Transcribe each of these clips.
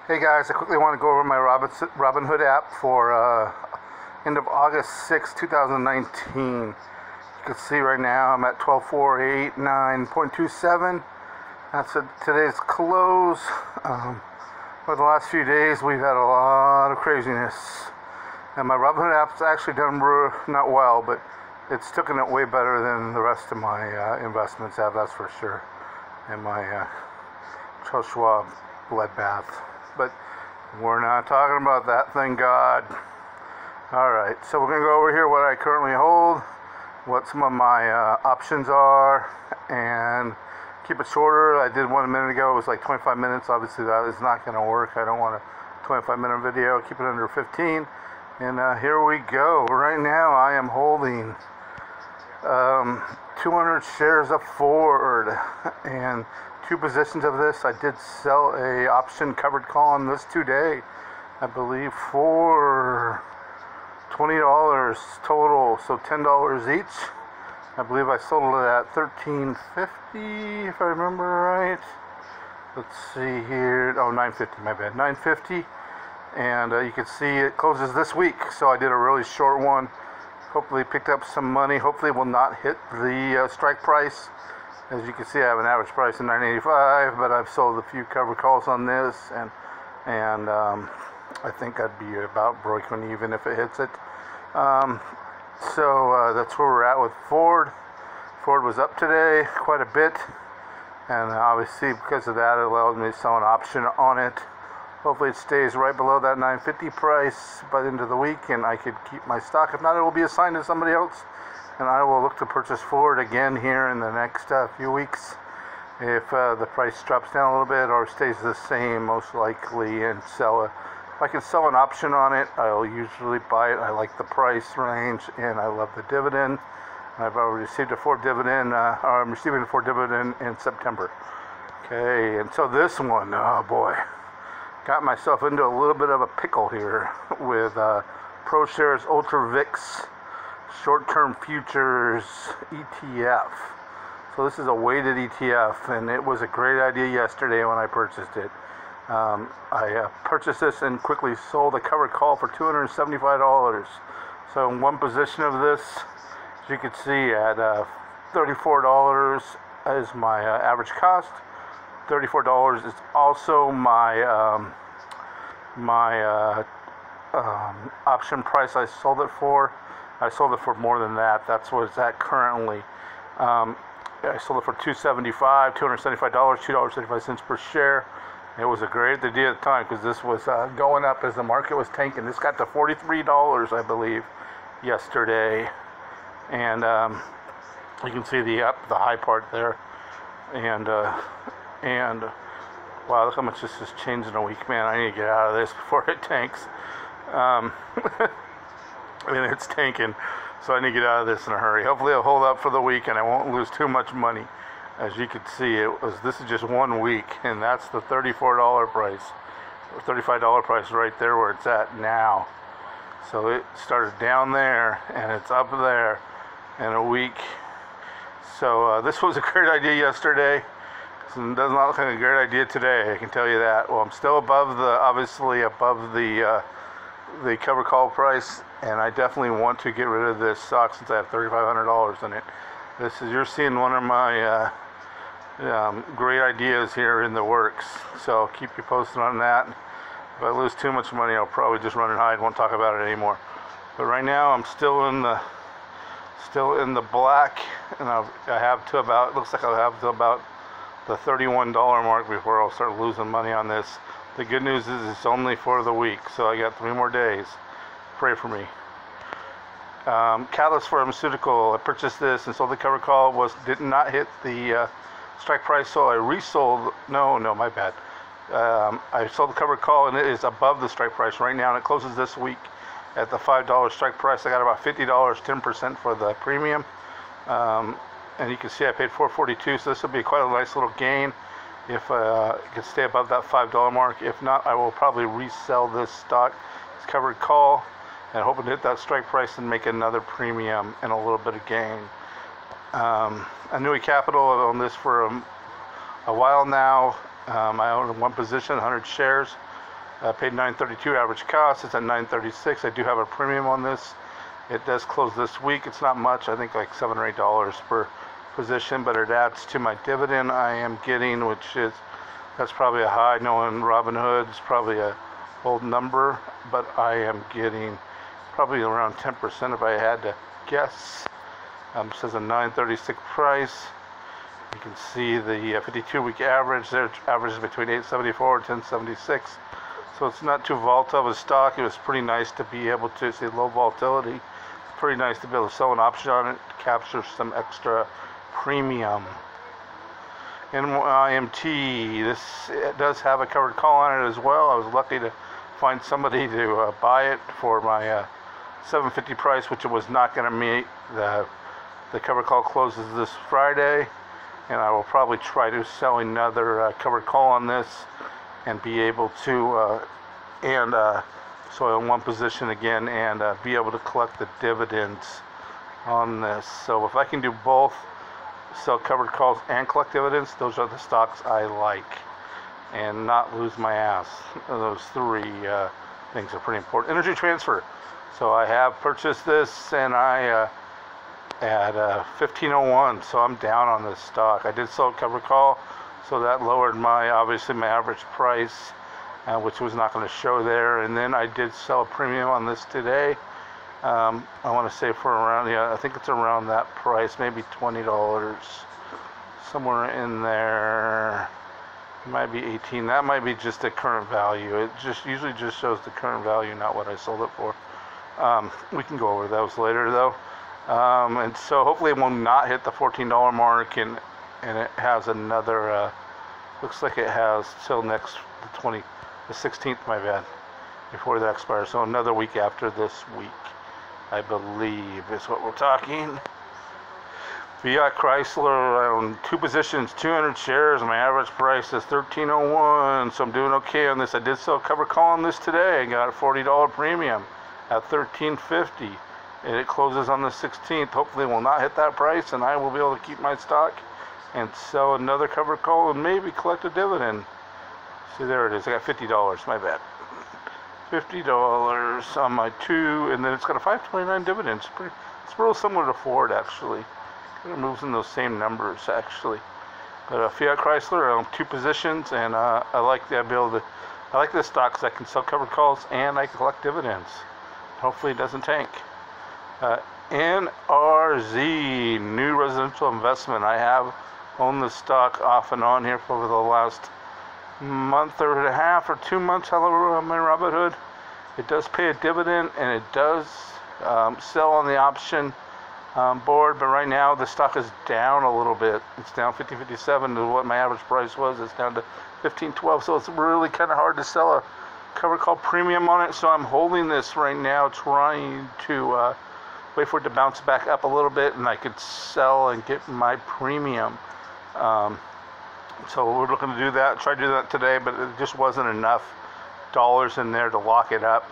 Hey guys, I quickly want to go over my Robinhood app for end of August 6, 2019. You can see right now I'm at 12,489.27. That's today's close. For the last few days we've had a lot of craziness. And my Robinhood app's actually done not well, but it's taken it way better than the rest of my investments have, that's for sure. And my Charles Schwab bloodbath. But we're not talking about that, thank God. Alright, so we're going to go over here what I currently hold, what some of my options are, and keep it shorter. I did one a minute ago, it was like 25 minutes. Obviously that is not going to work. I don't want a 25-minute video. Keep it under 15. And here we go. Right now I am holding 200 shares of Ford and 2 positions of this. I did sell a option covered call on this today, I believe, for $20 total, so $10 each. I believe I sold it at $13.50 if I remember right. Let's see here. Oh, $9.50, my bad. $9.50. And you can see it closes this week, so I did a really short one. Hopefully picked up some money. Hopefully will not hit the strike price. As you can see, I have an average price of $9.85, but I've sold a few covered calls on this, and I think I'd be about breaking even if it hits it. So that's where we're at with Ford. Ford was up today quite a bit, and obviously because of that, it allowed me to sell an option on it. Hopefully it stays right below that $9.50 price by the end of the week, and I could keep my stock. If not, it will be assigned to somebody else, and I will look to purchase Ford again here in the next few weeks if the price drops down a little bit or stays the same, most likely, and sell it. If I can sell an option on it, I'll usually buy it. I like the price range, and I love the dividend. I've already received a Ford dividend, I'm receiving a Ford dividend in September. Okay, and so this one, oh boy, got myself into a little bit of a pickle here with ProShares Ultra VIX short-term futures ETF. So this is a weighted ETF, and it was a great idea yesterday when I purchased it. I purchased this and quickly sold a covered call for $275. So in one position of this, as you can see, at $34 is my average cost. $34 is also my option price I sold it for. I sold it for more than that. That's what it's at currently. I sold it for $275, $275.75 per share. It was a great idea at the time because this was going up as the market was tanking. This got to $43, I believe, yesterday, and you can see the high part there, and wow, look how much this has changed in a week, man. I need to get out of this before it tanks. I mean, it's tanking, so I need to get out of this in a hurry. Hopefully it'll hold up for the week and I won't lose too much money. As you can see, this is just 1 week, and that's the $34 price, or $35 price right there where it's at now. So it started down there and it's up there in a week. So this was a great idea yesterday. It does not look like a great idea today, I can tell you that. Well, I'm still above obviously above the cover call price, and I definitely want to get rid of this stock since I have $3,500 in it. You're seeing one of my great ideas here in the works, so I'll keep you posted on that. If I lose too much money, I'll probably just run and hide, won't talk about it anymore. But right now I'm still in the black, and I have to about, looks like I'll have to about the $31 mark before I'll start losing money on this. The good news is it's only for the week, so I got 3 more days. Pray for me. Catalyst Pharmaceutical, I purchased this and sold the cover call, did not hit the strike price, so I resold. No, my bad. I sold the covered call and it is above the strike price right now, and it closes this week at the $5 strike price. I got about $50, 10% for the premium, and you can see I paid $4.42, so this will be quite a nice little gain if it can stay above that $5 mark. If not, I will probably resell this stock, this covered call, and hoping to hit that strike price and make another premium and a little bit of gain. Annuity Capital, I've owned this for a while now. I own one position, 100 shares. Paid $9.32 average cost. It's at $9.36. I do have a premium on this. It does close this week. It's not much. I think like $7 or $8 per position, but it adds to my dividend I am getting, that's probably a high. Knowing Robinhood is probably a old number, but I am getting probably around 10% if I had to guess. It says a $9.36 price. You can see the 52-week average. Their average is between 874 and 1076. So it's not too volatile of a stock. It was pretty nice to be able to see low volatility. Pretty nice to be able to sell an option on it, capture some extra premium. NYMT, it does have a covered call on it as well. I was lucky to find somebody to buy it for my $7.50 price, which it was not going to meet. The covered call closes this Friday, and I will probably try to sell another covered call on this and be able to so in one position again and be able to collect the dividends on this. So if I can do both, sell covered calls and collect dividends, those are the stocks I like, and not lose my ass. Those three things are pretty important. Energy transfer. So I have purchased this, and I at 1501, so I'm down on this stock. I did sell a covered call, so that lowered obviously my average price, which was not going to show there. And then I did sell a premium on this today. I want to say for around, I think it's around that price, maybe $20, somewhere in there. It might be 18. That might be just the current value. It usually just shows the current value, not what I sold it for. We can go over those later though. And so hopefully it will not hit the $14 mark, and it has another, looks like it has till the 16th, my bad, before that expires. So another week after this week, I believe is what we're talking. Fiat Chrysler, I own 2 positions, 200 shares. My average price is $13.01, so I'm doing okay on this. I did sell a covered call on this today. I got a $40 premium at $13.50. And it closes on the 16th. Hopefully it will not hit that price, and I will be able to keep my stock and sell another covered call and maybe collect a dividend. See, there it is. I got $50, my bad. $50 on my 2, and then it's got a $5.29 dividend. It's real similar to Ford, actually. It moves in those same numbers, actually. But Fiat Chrysler, I own 2 positions, and I like the ability. I like this stock because I can sell covered calls and I can collect dividends. Hopefully it doesn't tank. NRZ, new residential investment. I have owned the stock off and on here for over the last month and a half or 2 months, however, on my Robinhood. It does pay a dividend, and it does sell on the option board, but right now the stock is down a little bit. It's down 50.57 to what my average price was. It's down to 15.12, so it's really kind of hard to sell a covered call premium on it. So I'm holding this right now, trying to wait for it to bounce back up a little bit, and I could sell and get my premium. So we're looking to do that. Try to do that today, but it just wasn't enough dollars in there to lock up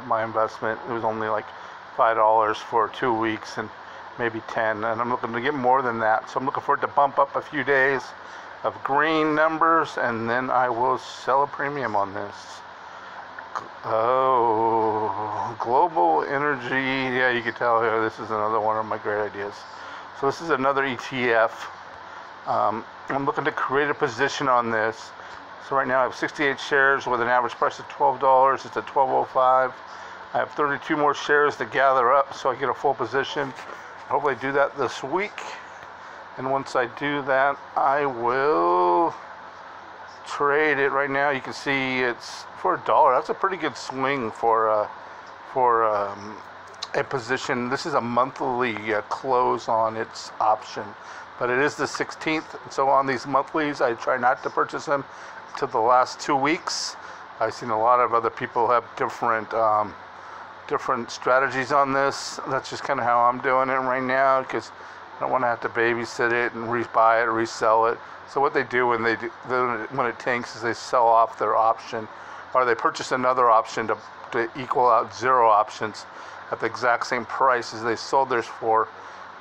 my investment. It was only like $5 for 2 weeks and maybe 10, and I'm looking to get more than that. So I'm looking for it to bump up a few days of green numbers, and then I will sell a premium on this. Oh, global energy. Yeah, you can tell here this is another one of my great ideas. So this is another ETF. I'm looking to create a position on this. So right now I have 68 shares with an average price of $12. It's at $12.05. I have 32 more shares to gather up so I get a full position. Hopefully do that this week. And once I do that, I will trade it. Right now you can see it's for $1. That's a pretty good swing for a position. This is a monthly close on its option, but it is the 16th. So on these monthlies, I try not to purchase them till the last 2 weeks. I've seen a lot of other people have different strategies on this. That's just kind of how I'm doing it right now, because I don't want to have to babysit it and buy it, resell it. So what they do when it tanks is they sell off their option, or they purchase another option to equal out 0 options at the exact same price as they sold theirs for,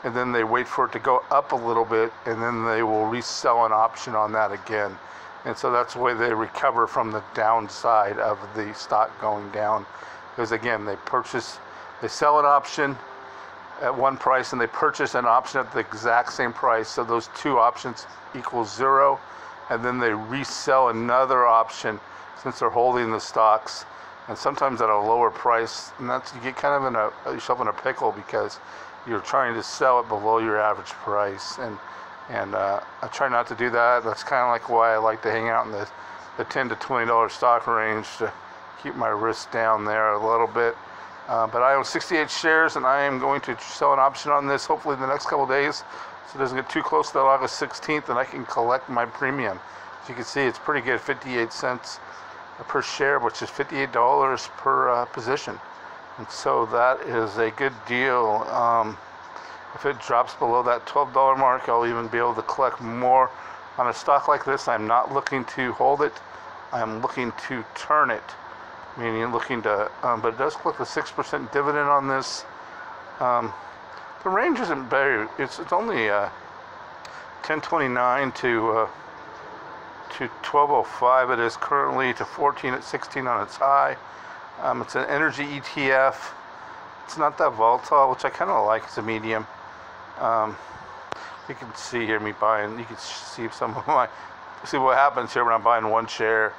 and then they wait for it to go up a little bit, and then they will resell an option on that again. And so that's the way they recover from the downside of the stock going down. Because again, they sell an option at one price and they purchase an option at the exact same price. So those two options equal zero. And then they resell another option since they're holding the stocks, and sometimes at a lower price. And that's, you get kind of yourself in a pickle because you're trying to sell it below your average price. And I try not to do that. That's kind of like why I like to hang out in the $10 to $20 stock range to keep my risk down there a little bit. But I own 68 shares, and I am going to sell an option on this hopefully in the next couple days, so it doesn't get too close to August 16th, and I can collect my premium. As you can see, it's pretty good, 58 cents per share, which is $58 per position. And so that is a good deal. If it drops below that $12 mark, I'll even be able to collect more. On a stock like this, I'm not looking to hold it. I'm looking to turn it, meaning looking to, but it does collect a 6% dividend on this. The range isn't very, it's only 1029 to 1205. It is currently to 14 at 16 on its high. It's an energy ETF. It's not that volatile, which I kind of like as a medium. You can see here me buying, you can see some of my, see what happens here when I'm buying 1 share,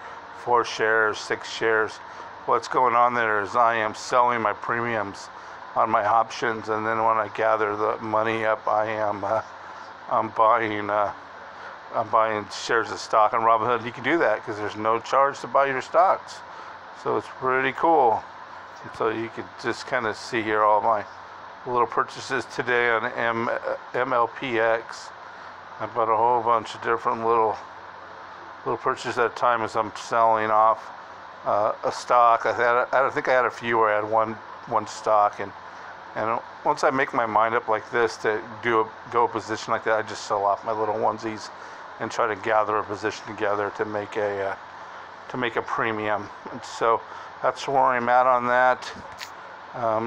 4 shares, 6 shares. What's going on there is I am selling my premiums on my options, and then when I gather the money up, I'm buying shares of stock on Robinhood. You can do that because there's no charge to buy your stocks, so it's pretty cool. And so you can just kind of see here all my little purchases today on MLPX. I bought a whole bunch of different little purchases at a time as I'm selling off a stock. I think I had a few where I had one stock, and once I make my mind up like this to go a position like that, I just sell off my little onesies and try to gather a position together to make a premium. And so that's where I'm at on that.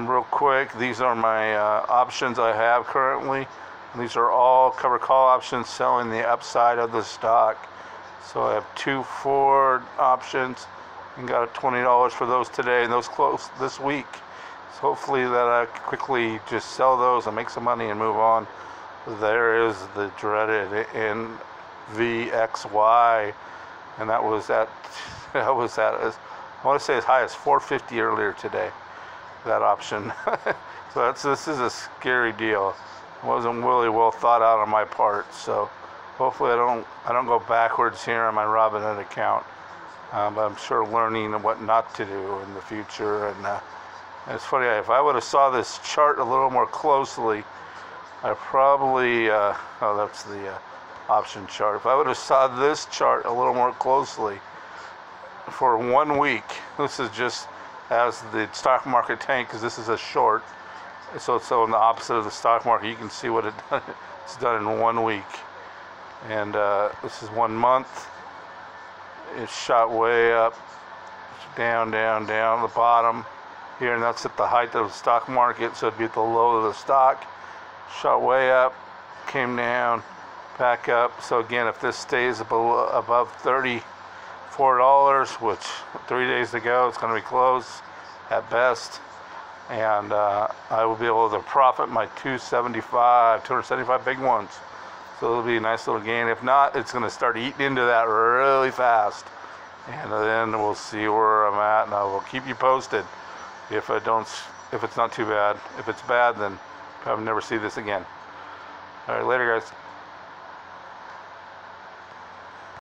Real quick, these are my options I have currently. And these are all cover call options selling the upside of the stock. So I have 2 Ford options and got $20 for those today, and those close this week. So hopefully that I quickly just sell those and make some money and move on. There is the dreaded NVXY, and that was at I want to say as high as 450 earlier today, that option. So this is a scary deal. It wasn't really well thought out on my part. So hopefully I don't go backwards here on my Robinhood account. But I'm sure learning what not to do in the future. And it's funny, if I would have saw this chart a little more closely, I probably that's the option chart. If I would have saw this chart a little more closely for 1 week, this is just as the stock market tanked, because this is a short, so on the opposite of the stock market, you can see what it's done in 1 week. And this is 1 month. It shot way up, down the bottom here, and that's at the height of the stock market, so it'd be at the low of the stock. Shot way up, came down, back up. So again, if this stays above $34, which 3 days to go, it's going to be close at best, and I will be able to profit my 275 big ones. So it'll be a nice little gain. If not, it's going to start eating into that really fast, and then we'll see where I'm at, and I will keep you posted if it's not too bad. If it's bad, then probably never see this again. All right, later guys.